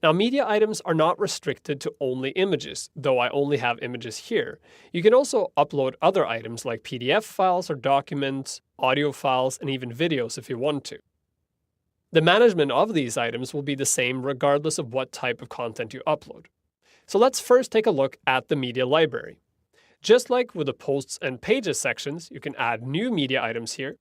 Now, media items are not restricted to only images, though I only have images here. You can also upload other items like PDF files or documents, audio files, and even videos if you want to. The management of these items will be the same regardless of what type of content you upload. So let's first take a look at the media library. Just like with the posts and pages sections, you can add new media items here.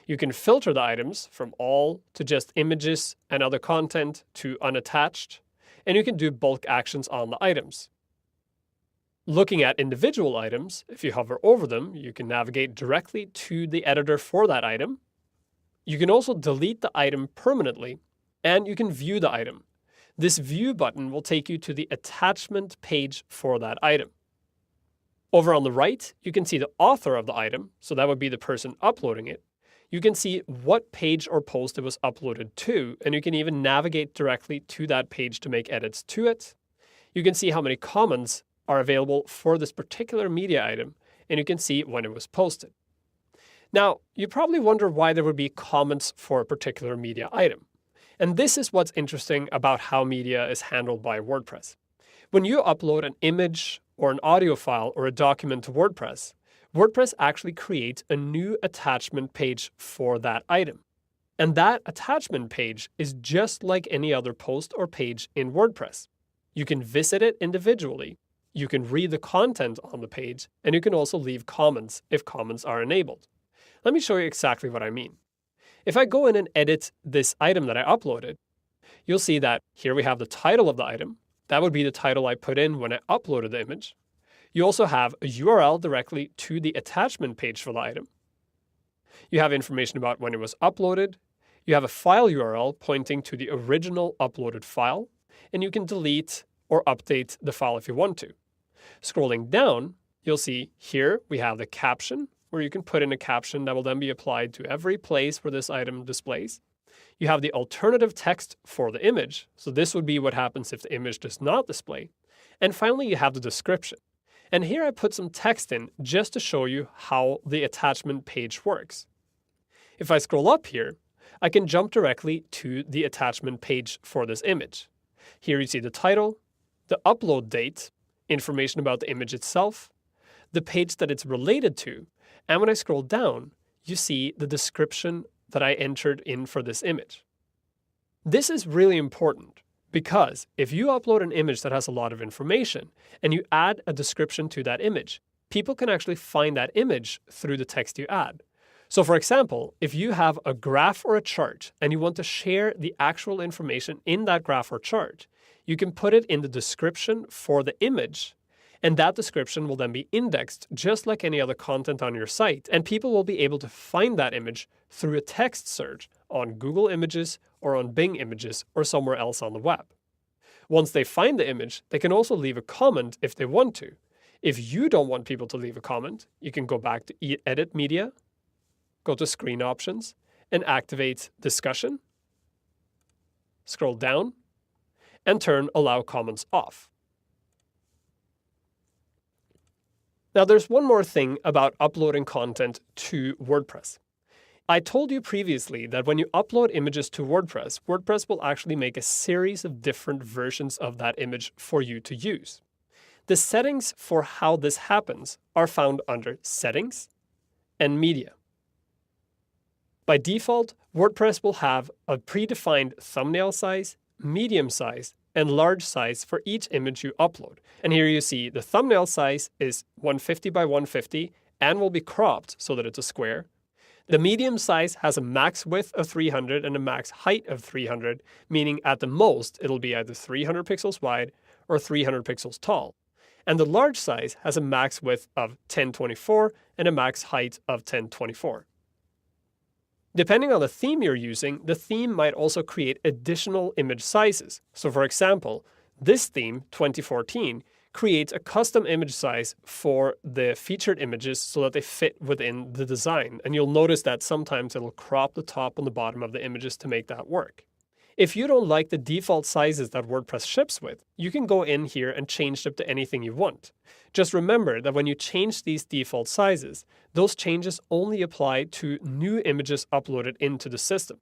You can filter the items from all to just images and other content to unattached, and you can do bulk actions on the items. Looking at individual items, if you hover over them, you can navigate directly to the editor for that item. You can also delete the item permanently, and you can view the item. This view button will take you to the attachment page for that item. Over on the right, you can see the author of the item, so that would be the person uploading it. You can see what page or post it was uploaded to, and you can even navigate directly to that page to make edits to it. You can see how many comments are available for this particular media item, and you can see when it was posted. Now, you probably wonder why there would be comments for a particular media item. And this is what's interesting about how media is handled by WordPress. When you upload an image or an audio file or a document to WordPress, WordPress actually creates a new attachment page for that item. And that attachment page is just like any other post or page in WordPress. You can visit it individually, you can read the content on the page, and you can also leave comments if comments are enabled. Let me show you exactly what I mean. If I go in and edit this item that I uploaded, you'll see that here we have the title of the item. That would be the title I put in when I uploaded the image. You also have a URL directly to the attachment page for the item. You have information about when it was uploaded. You have a file URL pointing to the original uploaded file, and you can delete or update the file if you want to. Scrolling down, you'll see here we have the caption, where you can put in a caption that will then be applied to every place where this item displays. You have the alternative text for the image, so this would be what happens if the image does not display. And finally, you have the description. And here I put some text in just to show you how the attachment page works. If I scroll up here, I can jump directly to the attachment page for this image. Here you see the title, the upload date, information about the image itself, the page that it's related to, and when I scroll down, you see the description that I entered in for this image. This is really important because if you upload an image that has a lot of information and you add a description to that image, people can actually find that image through the text you add. So for example, if you have a graph or a chart and you want to share the actual information in that graph or chart, you can put it in the description for the image, and that description will then be indexed just like any other content on your site, and people will be able to find that image through a text search on Google Images or on Bing Images or somewhere else on the web. Once they find the image, they can also leave a comment if they want to. If you don't want people to leave a comment, you can go back to Edit Media, go to Screen Options, and activate Discussion. Scroll down, and turn Allow Comments off. Now, there's one more thing about uploading content to WordPress. I told you previously that when you upload images to WordPress, WordPress will actually make a series of different versions of that image for you to use. The settings for how this happens are found under Settings and Media. By default, WordPress will have a predefined thumbnail size, medium size, and large size for each image you upload. And here you see the thumbnail size is 150 by 150 and will be cropped so that it's a square. The medium size has a max width of 300 and a max height of 300, meaning at the most it'll be either 300 pixels wide or 300 pixels tall. And the large size has a max width of 1024 and a max height of 1024. Depending on the theme you're using, the theme might also create additional image sizes. So for example, this theme, 2014, creates a custom image size for the featured images so that they fit within the design. And you'll notice that sometimes it'll crop the top and the bottom of the images to make that work. If you don't like the default sizes that WordPress ships with, you can go in here and change them to anything you want. Just remember that when you change these default sizes, those changes only apply to new images uploaded into the system.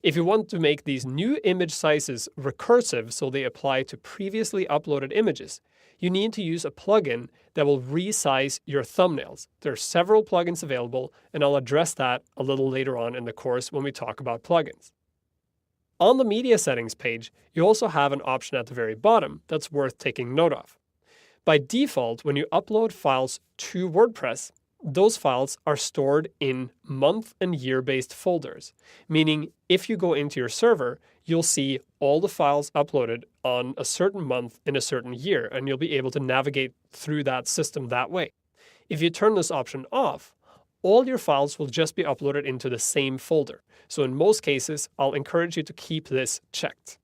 If you want to make these new image sizes recursive so they apply to previously uploaded images, you need to use a plugin that will resize your thumbnails. There are several plugins available, and I'll address that a little later on in the course when we talk about plugins. On the media settings page, you also have an option at the very bottom that's worth taking note of. By default, when you upload files to WordPress, those files are stored in month and year-based folders, meaning if you go into your server, you'll see all the files uploaded on a certain month in a certain year, and you'll be able to navigate through that system that way. If you turn this option off, all your files will just be uploaded into the same folder. So in most cases, I'll encourage you to keep this checked.